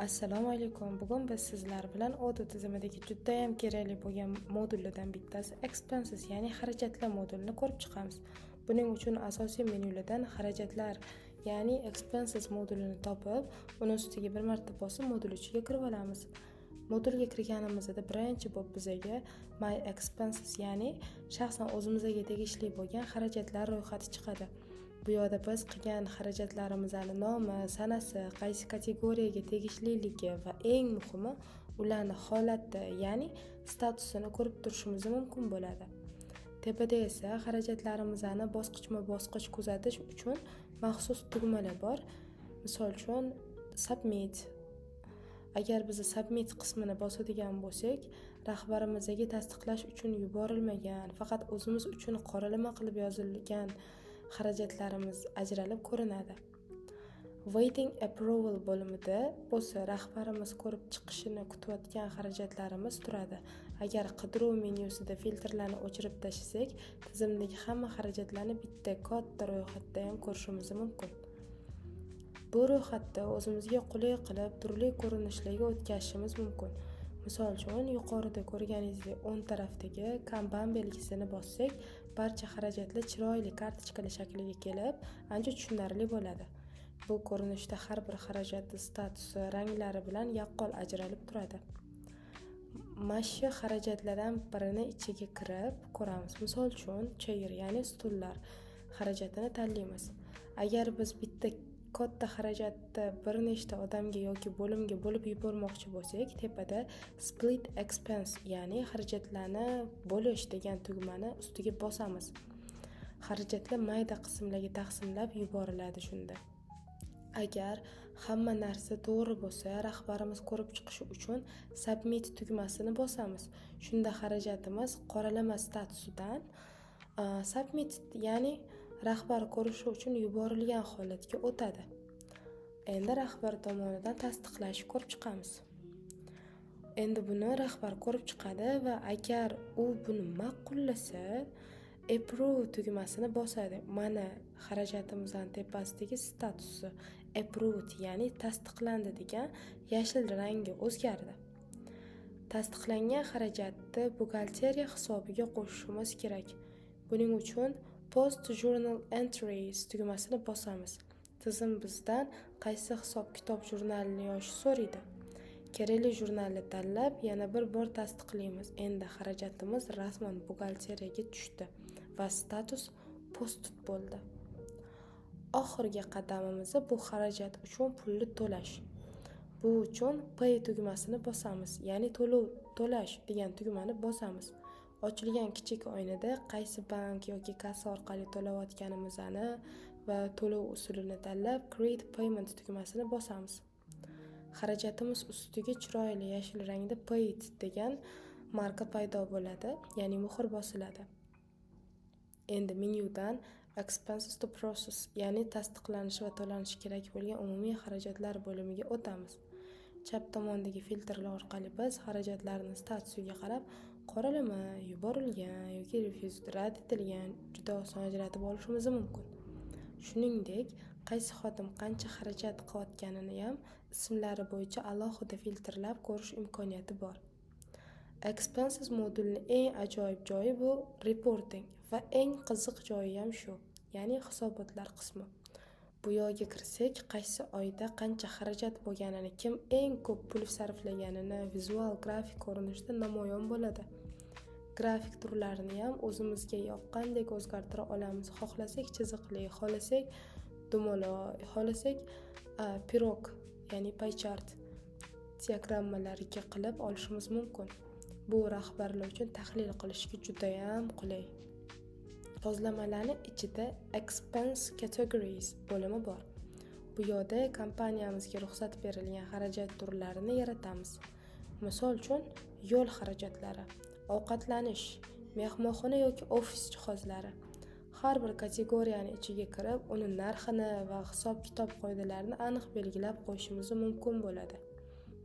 Assalomu alaykum. Bugun biz sizlar bilan Odoo tizimidagi juda ham kerakli bo'lgan modullardan bittasi expenses, ya'ni xarajatlar modulini ko'rib chiqamiz. Buning uchun asosiy menyulardan xarajatlar, ya'ni expenses modulini topib, uni ustiga bir marta bosib modul ichiga kirib olamiz. Modulga kirganimizda birinchi bo'lib bizaga my expenses, ya'ni shaxsan o'zimizga tegishli bo'lgan xarajatlar ro'yxati chiqadi. Bu yerda biz qilgan xarajatlarimizning nomi, sanasi, qaysi kategoriyaga tegishliligi va eng muhimi ularning holati, ya'ni statusini ko'rib turishimiz mumkin bo'ladi. Tepada esa xarajatlarimizni bosqichma-bosqich kuzatish uchun maxsus tugmalar bor. Misol uchun submit. Agar biz submit qismini bosadigan bo'lsak, rahbarimizga tasdiqlash uchun yuborilmagan, faqat o'zimiz uchun qoralama qilib yozilgan xarajatlarimiz ajralib ko'rinadi. Waiting approval bo'limida bo'lsa rahbarimiz ko'rib chiqishini kutayotgan xarajatlarimiz turadi. Agar qidiruv menyusida filtrlarni o'chirib tashlasak, tizimdagi hamma xarajatlarni bitta katta ro'yxatda ham ko'rishimiz mumkin. Bu ro'yxatda o'zimizga qulay qilib turli ko'rinishlarga o'tkazishimiz mumkin. Misol uchun, yuqorida ko'rganingizdek o'ng tarafdagi kanban belgisini bossak, barcha xarajatlar chiroyli kartochkalar shakliga kelib, ancha tushunarli bo'ladi. Bu ko'rinishda har bir xarajatning statusi, ranglari bilan yaqqol ajralib turadi. Mashya xarajatlardan birini ichiga kirib ko'ramiz. Misol uchun, chair, ya'ni stullar xarajatini tanlaymiz. Agar biz bitta katta xarajatni bir nechta odamga yoki bo'limga bo'lib yubormoqchi bo'lsak, tepada split expense, ya'ni xarajatlarni bo'lish degan tugmani ustiga bosamiz. Xarajatlar mayda qismlarga taqsimlab yuboriladi shunda. Agar hamma narsa to'g'ri bo'lsa, rahbarimiz ko'rib chiqishi uchun submit tugmasini bosamiz. Shunda xarajatimiz qoralama statusidan submit, ya'ni rahbar ko'rishi uchun yuborilgan holatga o'tadi. Endi rahbar tomonidan tasdiqlash ko'rib chiqamiz. Endi buni rahbar ko'rib chiqadi va agar u buni ma'qullasa, approve tugmasini bosadi. Mana xarajatimizning tepasidagi statusi approved, ya'ni tasdiqlandi degan yashil rangi o'zgardi. Tasdiqlangan xarajatni buxgalteriya hisobiga qo'shishimiz kerak. Buning uchun Post Journal Entries tugmasini bosamiz. Tizim bizdan qaysi hisob-kitob jurnalini yozish so'raydi. Kerakli jurnalni tanlab, yana bir bor tasdiqlaymiz. Endi xarajatimiz rasman buxgalteriyaga tushdi va status posted bo'ldi. Oxirgi qadamimiz bu xarajat uchun pulni to'lash. Bu uchun pay tugmasini bosamiz, ya'ni to'lash degan tugmani bosamiz. Ochilgan kichik oynada qaysi bank yoki kassa orqali to'layotganimizni va to'lov usulini tanlab Create Payment tugmasini bosamiz. Xarajatimiz ustiga chiroyli yashil rangda Paid degan marka paydo bo'ladi, ya'ni muhr bosiladi. Endi menyudan Expenses to Process, ya'ni tasdiqlanishi va to'lanishi kerak bo'lgan umumiy xarajatlar bo'limiga o'tamiz. Chap tomondagi filtrlar orqali biz xarajatlarning statusiga qarab qoralama, yuborilgan yoki refused, rad etilgan juda oson ajratib olishimiz mumkin. Shuningdek, qaysi xodim qancha xarajat qilayotganini ham ismlari bo'yicha alohida filtrlab ko'rish imkoniyati bor. Expenses modulining eng ajoyib joyi bu reporting va eng qiziq joyi ham shu, ya'ni hisobotlar qismi. Bu yerga kirsak, qaysi oyda qancha xarajat bo'lganini, kim eng ko'p pul sarflaganini vizual grafik ko'rinishda namoyon bo'ladi. Grafik turlarini ham o'zimizga yoqqandek o'zgartira olamiz. Xohlasak chiziqli, xohlasak dumaloq, xohlasak pirog, ya'ni pie chart diagrammalariga qilib olishimiz mumkin. Bu rahbarlar uchun tahlil qilishga juda ham qulay. Yozlamalarning ichida Expense Categories bo'limi bor. Bu yerda kompaniyamizga ruxsat berilgan xarajat turlarini yaratamiz. Misol uchun, yo'l xarajatlari, ovqatlanish, mehmonxona yoki ofis jihozlari. Har bir kategoriyaning ichiga kirib, uni narxini va hisob-kitob qoidalarini aniq belgilab qo'yishimiz mumkin bo'ladi.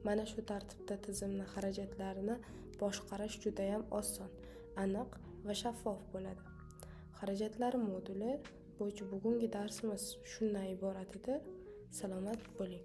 Mana shu tartibda tizimning xarajatlarini boshqarish juda ham oson, aniq va shaffof bo'ladi. Xarajatlar moduli bo'yicha bugungi darsimiz shundan iborat edi. Salomat bo'ling.